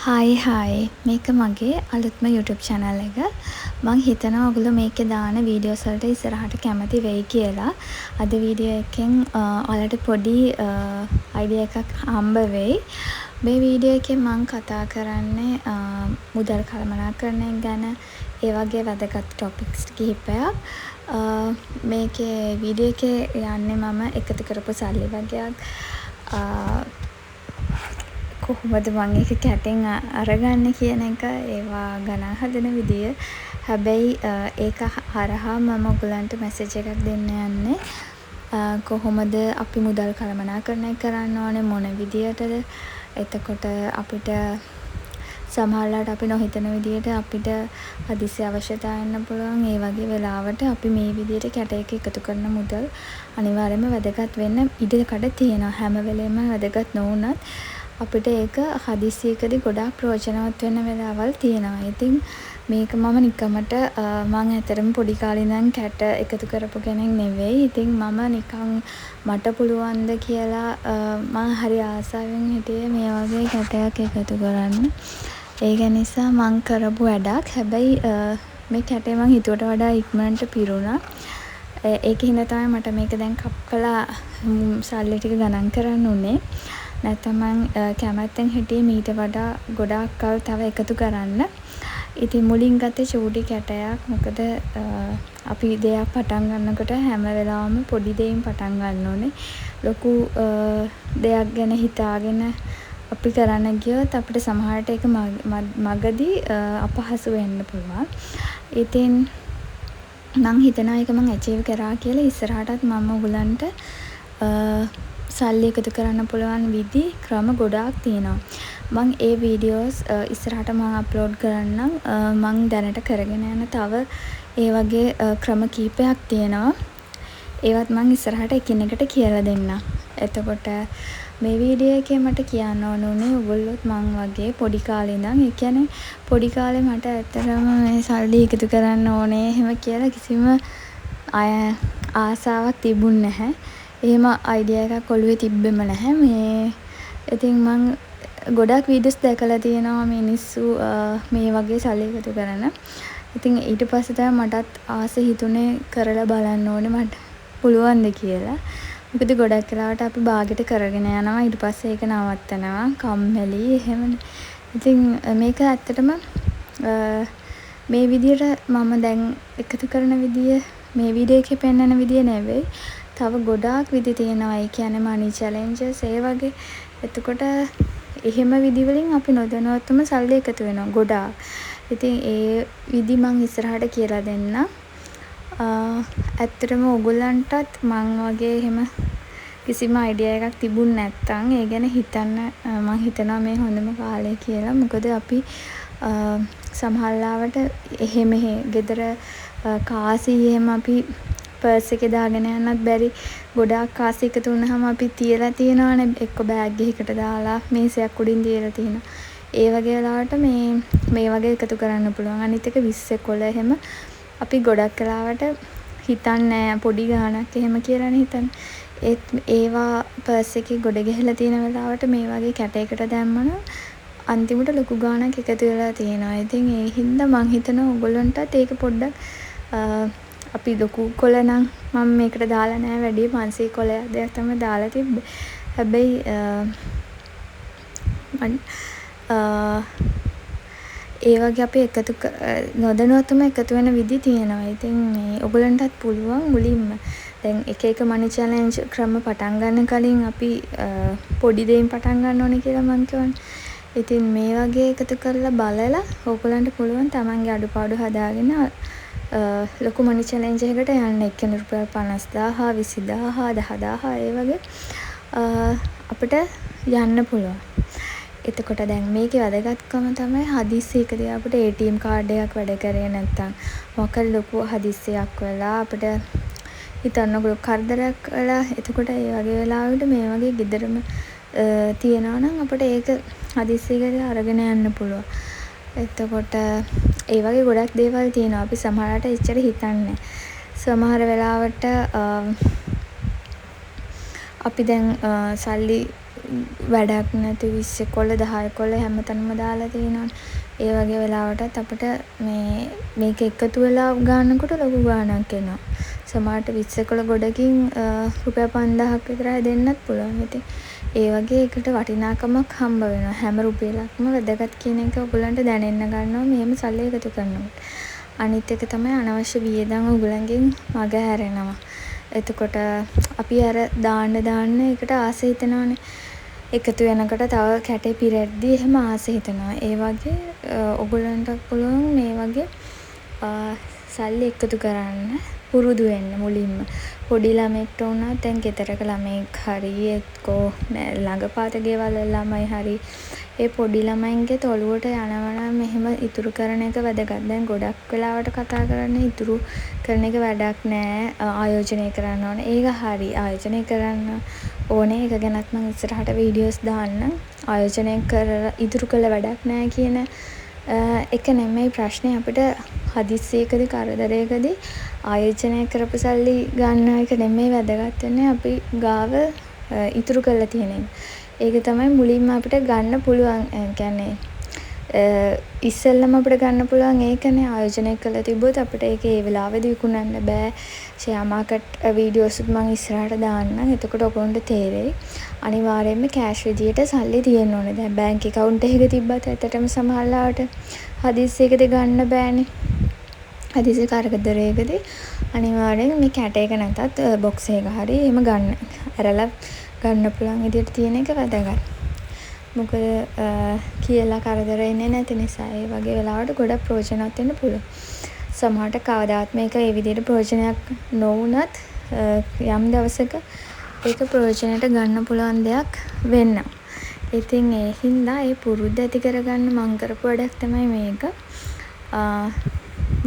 හයි මේක මගේ අලුත්ම YouTube channel එක. මං හිතනවා ඔයගොල්ලෝ මේකේ දාන වීඩියෝස් වලට ඉස්සරහට කැමති වෙයි කියලා. අද වීඩියෝ එකෙන් ඔයාලට පොඩි අයිඩියා එකක් හම්බ වෙයි. මේ වීඩියෝ එකෙන් මං කතා කරන්නේ මුදල් කළමනාකරණය ගැන, ඒ වගේ වැදගත් ටොපික්ස් කිහිපයක්. මේකේ වීඩියෝ එකේ යන්නේ මම එකතු කරපු සල්ලි වගයක්, කොහොමද මං ඒක කැටෙන් අරගන්නේ කියන එක, ඒවා ගණන් හදන විදිය. හැබැයි ඒක හරහා මම ඔයගලන්ට මැසේජ් එකක් දෙන්න යන්නේ. කොහොමද අපි මුදල් කළමනාකරණය කරන්න ඕනේ, මොන විදියටද. එතකොට අපිට සමහරවිට අපි නොහිතන විදියට අපිට හදිසි අවශ්‍යතා එන්න පුළුවන්. ඒ වගේ වෙලාවට අපි මේ විදියට කැටයක එකතු කරන මුදල් අනිවාර්යයෙන්ම වැදගත් වෙන්න ඉඩකඩ තියෙනවා. හැම වෙලේම වැදගත් නොවුනත් අපිට ඒක හදිසියකදී ගොඩාක් ප්‍රයෝජනවත් වෙන වෙලාවල් තියෙනවා. ඉතින් මේක මම නිකමට මං ඇත්තටම පොඩි කාලේ ඉඳන් කැට එකතු කරපු කෙනෙක් නෙවෙයි. ඉතින් මම නිකන් මට පුළුවන්ද කියලා මං හරි ආසාවෙන් හිටියේ මේ වගේ කැටයක් එකතු කරන්න. ඒක නිසා මං කරපු වැඩක්. හැබැයි මේ කැටේ මං හිතුවට වඩා ඉක්මනට පිරුණා. ඒක හින්දා තමයි මට මේක දැන් කප්පලා සල්ලි ටික ගණන් කරන්න උනේ. නැත්නම් මං කැමැත්තෙන් හිටියේ මීට වඩා ගොඩාක් කල් තව එකතු කරන්න. ඉතින් මුලින් ගත්තේ චූටි කැටයක්. මොකද අපි දෙයක් පටන් ගන්නකොට හැම වෙලාවම පොඩි දෙයින් පටන් ගන්න ඕනේ. ලොකු දෙයක් ගැන හිතාගෙන අපි කරන්න ගියොත් අපිට සමහරට ඒක මගදී අපහසු වෙන්න පුළුවන්. ඉතින් මං හිතනවා ඒක මං අචීව් කරා කියලා. ඉස්සරහටත් මම ඔයගලන්ට සල්ලි එකතු කරන්න පුළුවන් විදි ක්‍රම ගොඩාක් තියෙනවා. මං ඒ වීඩියෝස් ඉස්සරහට මං අප්ලෝඩ් කරන්නම්. මං දැනට කරගෙන යන තව ඒ වගේ ක්‍රම කීපයක් තියෙනවා. ඒවත් මං ඉස්සරහට එකිනෙකට කියලා දෙන්නම්. එතකොට මේ වීඩියෝ එකේ මට කියන්න ඕන උනේ ඔයගොල්ලොත් මං වගේ පොඩි කාලේ ඉඳන්, ඒ කියන්නේ පොඩි කාලේ මට ඇත්තටම මේ සල්ලි එකතු කරන්න ඕනේ එහෙම කියලා කිසිම ආසාවක් තිබුණ නැහැ. එහෙම අයිඩියා එකක් ඔළුවේ තිබ්බෙම නැහැ. මේ ඉතින් මං ගොඩක් වීඩියෝස් දැකලා තියෙනවා මිනිස්සු මේ වගේ සල්ලි එකතු කරන. ඉතින් ඊට පස්සේ තමයි මටත් ආස හිතුනේ කරලා බලන්න ඕනේ මට පුළුවන්ද කියලා. මොකද ගොඩක් වෙලාවට අපි බාගෙට කරගෙන යනවා, ඊට පස්සේ ඒක නවත්තනවා, කම්මැලි එහෙමනේ. ඉතින් මේක ඇත්තටම මේ විදියට මම දැන් එකතු කරන විදිය මේ වීඩියෝ එකේ පෙන්නන විදිය නෙවෙයි. තව ගොඩාක් විදි තියෙනවා. ඒ කියන්නේ මනි චැලෙන්ජස් ඒ වගේ. එතකොට එහෙම විදි වලින් අපි නොදැනුවත්වම සල්ලි එකතු වෙනවා ගොඩාක්. ඉතින් ඒ විදි මං ඉස්සරහට කියලා දෙන්නම්. ඇත්තටම ඔයගොල්ලන්ටත් මං වගේ එහෙම කිසිම අයිඩියා එකක් තිබුණ නැත්නම් ඒ ගැන හිතන්න මං හිතනවා මේ හොඳම කාලය කියලා. මොකද අපි සමහරවිට එහෙ මෙහෙ ගෙදර කාසි එහෙම අපි පර්ස් එකේ දාගෙන යන්නත් බැරි ගොඩාක් කාසි එකතු වුණාම අපි තියලා තියෙනවානේ. එක්ක බෑග් එකකට දාලා මේසයක් උඩින් තියලා තියෙනවා. ඒ වගේ වෙලාවට මේ වගේ එකතු කරන්න පුළුවන්. අනිත් එක 20 කොළ එහෙම අපි ගොඩක් වෙලාවට හිතන්නේ පොඩි ගාණක් එහෙම කියලානේ හිතන්නේ. ඒවා පර්ස් එකේ ගොඩ ගහලා තියෙන වෙලාවට මේ වගේ කැටයකට දැම්මම අන්තිමට ලොකු ගාණක් එකතු වෙලා තියෙනවා. ඉතින් ඒ හින්දා මං හිතනවා ඔයගොල්ලන්ටත් ඒක පොඩ්ඩක් අපි ලොකු කොළ නම් මම මේකට දාලා නැහැ. වැඩි 500 කොළයක් දෙයක් තමයි දාලා තිබ්බේ. හැබැයි ඒ වගේ අපි එකතු නොදැනුවත්වම එකතු වෙන විදි තියෙනවා. ඉතින් මේ ඔයගලන්ටත් පුළුවන් මුලින්ම දැන් එක එක මනි චැලෙන්ජ් ක්‍රම පටන් ගන්න කලින් අපි පොඩි දෙයින් පටන් ගන්න ඕනේ කියලා මං කියවනේ. ඉතින් මේ වගේ එකතු කරලා බලලා ඔයගලන්ට පුළුවන් තමන්ගේ අඩුපාඩු හදාගෙන ලොකු මනි චැලෙන්ජ් එකකට යන්න. එක්කෙනෙ රුපියල් 50000 20000 10000 ඒ වගේ අපිට යන්න පුළුවන්. එතකොට දැන් මේකේ වැදගත්කම තමයි හදිස්සියකදී අපිට ATM කාඩ් එකක් වැඩ කරේ නැත්නම් මොකක් හරි ලොකු හදිස්සියක් වෙලා අපිට හිතන්නකො කරදරයක් වෙලා. එතකොට ඒ වගේ වෙලාවට මේ වගේ ගෙදරම තියනවා නම් අපිට ඒක හදිස්සියකදී අරගෙන යන්න පුළුවන්. එතකොට ඒ වගේ ගොඩක් දේවල් තියෙනවා. අපි සමහරවිට එච්චර හිතන්නේ. සමහර වෙලාවට අපි දැන් සල්ලි වැඩක් නැති 20 කොළ 10 කොළ හැමතැනම දාලා තියෙනවනේ. ඒ වගේ වෙලාවටත් අපිට මේක එකතු වෙලා ගන්නකොට ලොකු ගාණක් එනවා. සමහරට 20 කොළ ගොඩකින් රුපියල් 5000ක් විතර හැදෙන්නත් පුළුවන්. ඉතින් ඒ වගේ එකට වටිනාකමක් හම්බ වෙනවා. හැම රුපියලක්ම වැදගත් කියන එක ඔයගොල්ලන්ට දැනෙන්න ගන්නවා මෙහෙම සල්ලි එකතු කරනකොට. අනිත් එක තමයි අනවශ්‍ය වියදම් ඔයගොල්ලන්ගෙන් මග හැරෙනවා. එතකොට අපි අර දාන්න එකට ආස හිතනවානේ. එකතු වෙනකොට තව කැටේ පිරෙද්දී එහෙම ආස හිතනවා. ඒ වගේ ඔයගොල්ලන්ට පුළුවන් මේ වගේ සල්ලි එකතු කරන්න පුරුදු වෙන්න මුලින්ම. පොඩි ළමෙක්ට වුණත් දැන් ගෙදරක ළමෙක් හරි එක්කෝ ළඟපාත ගෙවල් වල ළමයි හරි ඒ පොඩි ළමයින්ගේ ඔළුවට යනවා නම් මෙහෙම ඉතුරු කරන එක වැදගත්. දැන් ගොඩක් වෙලාවට කතා කරන්නේ ඉතුරු කරන එක වැඩක් නෑ, ආයෝජනය කරන්න ඕනේ. ඒක හරි. ආයෝජනය කරන්න ඕනේ. ඒක ගැනත් මම ඉස්සරහට වීඩියෝස් දාන්නම්. ආයෝජනය කරලා ඉතුරු කළ වැඩක් නෑ කියන එක නෙමෙයි ප්‍රශ්නේ. අපිට හදිස්සියකදී කරදරයකදී ආයෝජනය කරපු සල්ලි ගන්න එක නෙමෙයි වැදගත් වෙන්නේ. අපි ගාව ඉතුරු කරලා තියෙන එක. ඒක තමයි මුලින්ම අපිට ගන්න පුළුවන්. කියන්නේ ඉස්සෙල්ලම අපිට ගන්න පුළුවන් ඒකනේ. ආයෝජනය කරලා තිබ්බොත් අපිට ඒක ඒ වෙලාවෙදී විකුණන්න බෑ. ෂෙයා මාකට් වීඩියෝස් මම ඉස්සරහට දාන්නම්. එතකොට ඔයගොල්ලන්ට තේරෙයි. අනිවාර්යයෙන්ම කෑෂ් විදියට සල්ලි තියෙන්න ඕනේ. දැන් බැංක් account එකක තිබ්බත් ඇත්තටම සමහරලාට හදිස්සියකදී ගන්න බෑනේ. හදිසි කරදරයකදී අනිවාර්යෙන් මේ කැට එක නැතත් බොක්ස් එක හරි එහෙම ගන්න. ඇරලා ගන්න පුළුවන් විදියට තියෙන එක වැදගත්. මොකද කියලා කරදර එන්නේ නැති නිසා ඒ වගේ වෙලාවට ගොඩක් ප්‍රයෝජනවත් වෙන්න පුළුවන්. සමහරට කවදාවත් මේක ඒ විදියට ප්‍රයෝජනයක් නොවුනත් යම් දවසක ඒක ප්‍රයෝජනයට ගන්න පුළුවන් දෙයක් වෙනවා. ඉතින් ඒ හින්දා ඒ පුරුද්ද ඇති කරගන්න මං කරපු වැඩක් තමයි මේක.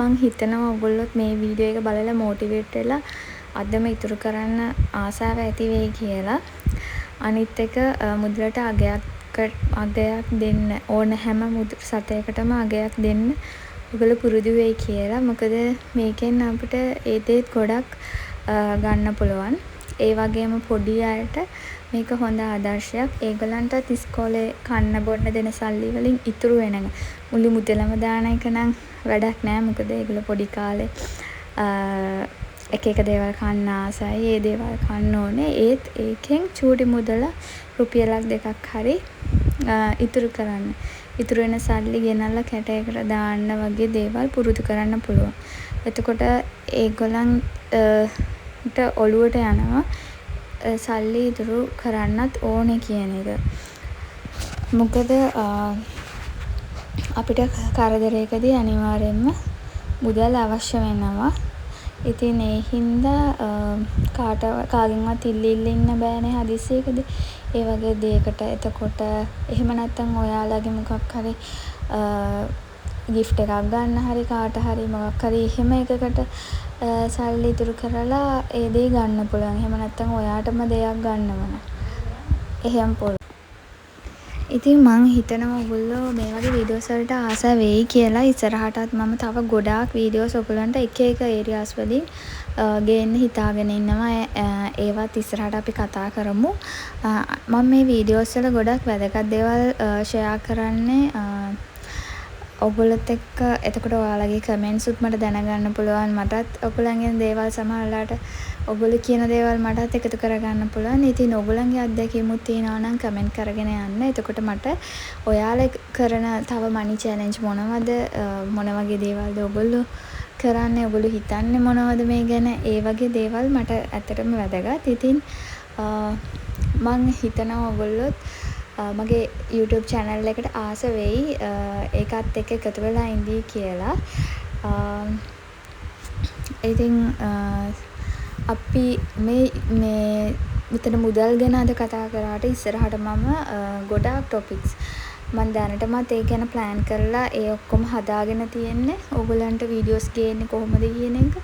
මං හිතනවා ඔයගොල්ලොත් මේ වීඩියෝ එක බලලා මොටිවේට් වෙලා අදම ඉතුරු කරන්න ආසාව ඇති වෙයි කියලා. අනිත් එක මුදලට අගයක් දෙන්න ඕන හැම මුදල් සතයකටම අගයක් දෙන්න ඔයගොල්ලෝ පුරුදු වෙයි කියලා. මොකද මේකෙන් අපිට ඒ දේත් ගොඩක් ගන්න පුළුවන්. ඒ වගේම පොඩි අයට මේක හොඳ ආදර්ශයක්. ඒගොල්ලන්ටත් ඉස්කෝලේ කන්න බොන්න දෙන සල්ලි වලින් ඉතුරු වෙන මුළු මුදලම දාන එක නම් වැඩක් නෑ. මොකද ඒගොල්ලෝ පොඩි කාලේ එක දේවල් කන්න ආසයි. ඒ දේවල් කන්න ඕනේ. ඒත් ඒකෙන් චූටි මුදල රුපියලක් දෙකක් හරි ඉතුරු කරන්න. ඉතුරු වෙන සල්ලි ගෙනල්ලා කැටයකට දාන්න වගේ දේවල් පුරුදු කරන්න පුළුවන්. එතකොට ඒගොල්ලන්ට ඔළුවට යනවා සල්ලි ඉතුරු කරන්නත් ඕනේ කියන එක. මොකද අපිට කරදරයකදී අනිවාර්යයෙන්ම මුදල් අවශ්‍ය වෙනවා. ඉතින් ඒ හින්දා කාගෙන්වත් ඉල්ල ඉන්න බෑනේ හදිස්සියකදී. ඒ වගේ දෙයකට. එතකොට එහෙම නැත්තම් ඔයාලගේ මොකක් හරි gift එකක් ගන්න හරි කාට හරි මොකක් හරි එහෙම එකකට සල්ලි ඉතුරු කරලා ඒ දේ ගන්න පුළුවන්. එහෙම නැත්තම් ඔයාටම දෙයක් ගන්නවනම් එහෙම පුළුවන්. ඉතින් මං හිතනවා ඔයගොල්ලෝ මේ වගේ වීඩියෝස් වලට ආස වෙයි කියලා. ඉස්සරහටත් මම තව ගොඩාක් වීඩියෝස් ඔයගොල්ලන්ට එක ඒරියාස් වලින් ගේන්න හිතාගෙන ඉන්නවා. ඒවත් ඉස්සරහට අපි කතා කරමු. මම මේ වීඩියෝස් වල ගොඩක් වැදගත් දේවල් ෂෙයා කරන්නේ ඔයගොල්ලොත් එක්ක. එතකොට ඔයාලගේ කමෙන්ට්ස් උත් මට දැනගන්න පුළුවන්. මටත් ඔයගොල්ලන්ගෙන් දේවල් සමහරලාට ඔයගොල්ලෝ කියන දේවල් මටත් එකතු කරගන්න පුළුවන්. ඉතින් ඔයගොල්ලන්ගේ අත්දැකීමුත් තියෙනවා නම් කමෙන්ට් කරගෙන යන්න. එතකොට මට ඔයාලා කරන තව මනි චැලෙන්ජ් මොනවද, මොන වගේ දේවල්ද ඔයගොල්ලෝ කරන්නේ, ඔයගොල්ලෝ හිතන්නේ මොනවද මේ ගැන, ඒ වගේ දේවල් මට ඇත්තටම වැදගත්. ඉතින් මං හිතනවා ඔයගොල්ලොත් මගේ YouTube channel එකට ආස වෙයි ඒකත් එක්ක එකතු වෙලා ඉඳී කියලා. ඉතින් අපි මේ මෙතන මුදල් ගැන අද කතා කරාට ඉස්සරහට මම ගොඩාක් ටොපික්ස් මම දැනටමත් ඒ ගැන ප්ලෑන් කරලා ඒ ඔක්කොම හදාගෙන තියෙන්නේ. ඕගොල්ලන්ට වීඩියෝස් ගේන්නේ කොහොමද කියන එක.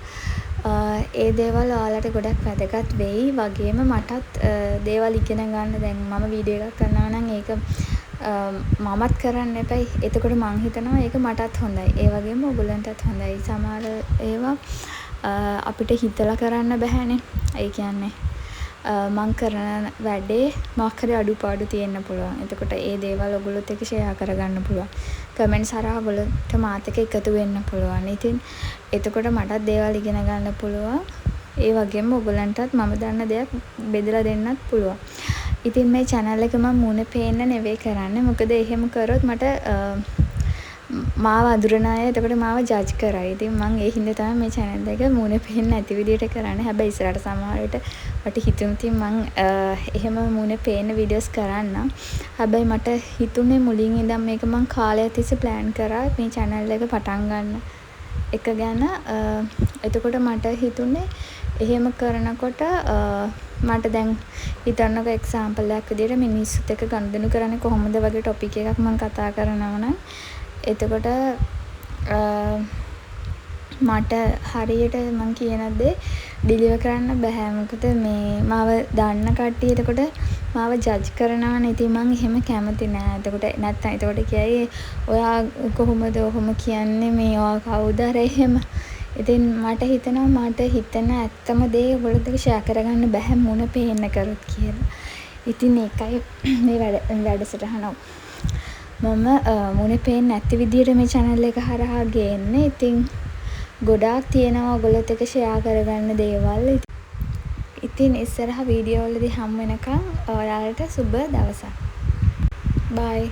ඒ දේවල් ඔයාලට ගොඩක් වැදගත් වෙයි. වගේම මටත් දේවල් ඉගෙන ගන්න. දැන් මම වීඩියෝ එකක් කරනවා නම් ඒක මමත් කරන්න එපයි. එතකොට මං හිතනවා ඒක මටත් හොඳයි. ඒ වගේම ඔයගොල්ලන්ටත් හොඳයි. සමහර ඒවා අපිට හිතලා කරන්න බැහැනේ. ඒ කියන්නේ මං කරන වැඩේ මොකක් හරි අඩුපාඩු තියෙන්න පුළුවන්. එතකොට ඒ දේවල් ඔයගොල්ලොත් එක්ක ෂෙයා කරගන්න පුළුවන්. කමෙන්ට්ස් හරහා ඔයගොල්ලොන්ට මාත් එක්ක එකතු වෙන්න පුළුවන්. ඉතින් එතකොට මටත් දේවල් ඉගෙන ගන්න පුළුවන්. ඒ වගේම ඔයගොල්ලන්ටත් මම දන්න දෙයක් බෙදලා දෙන්නත් පුළුවන්. ඉතින් මේ channel එක මම මුණ පේන්න නෙවෙයි කරන්නේ. මොකද එහෙම කරොත් මට මාව අඳුරන අය එතකොට මාව ජජ් කරයි. ඉතින් මං ඒ හින්දා තමයි මේ channel එක මුණ පේන්නේ නැති විදියට කරන්නේ. හැබැයි ඉස්සරහට සමහර විට මට හිතුණු මං එහෙම මුණ පේන වීඩියෝස් කරන්නම්. හැබැයි මට හිතුනේ මුලින් ඉඳන් මේක මං කාලයක් තිස්සේ ප්ලෑන් කරා මේ channel එක පටන් ගන්න එක ගැන. එතකොට මට හිතුනේ එහෙම කරනකොට මට දැන් හිතන්නකෝ එක්සැම්පල් එකක් විදියට මිනිස්සුත් එක්ක ගනුදෙනු කරන්නේ කොහොමද වගේ ටොපික් එකක් මම කතා කරනවා නම් එතකොට මට හරියට මං කියන දේ ඩිලිවර් කරන්න බෑ. මොකද මේ මාව දන්න කට්ටිය එතකොට මාව ජජ් කරනවනේ. ඉතින් මං එහෙම කැමති නෑ. එතකොට නැත්තම් එතකොට කියයි ඔයා කොහොමද ඔහොම කියන්නේ මේ ඔයා කවුද අර එහෙම. ඉතින් මට හිතෙනවා මට හිතෙන ඇත්තම දේ ඔයගොල්ලොත් එක්ක ෂෙයා කරගන්න බෑ මුණ පේන්න කරොත් කියලා. ඉතින් ඒකයි මේ වැඩසටහන මම මුණ පේන්නේ නැති විදියට මේ channel එක හරහා ගේන්නේ. ඉතින් ගොඩාක් තියෙනවා ඔයගොල්ලොත් එක්ක ෂෙයා කරගන්න දේවල්. ඉතින් ඉස්සරහ වීඩියෝ වලදී හමු වෙනකන් ඔයාලට සුබ දවසක්. බයි.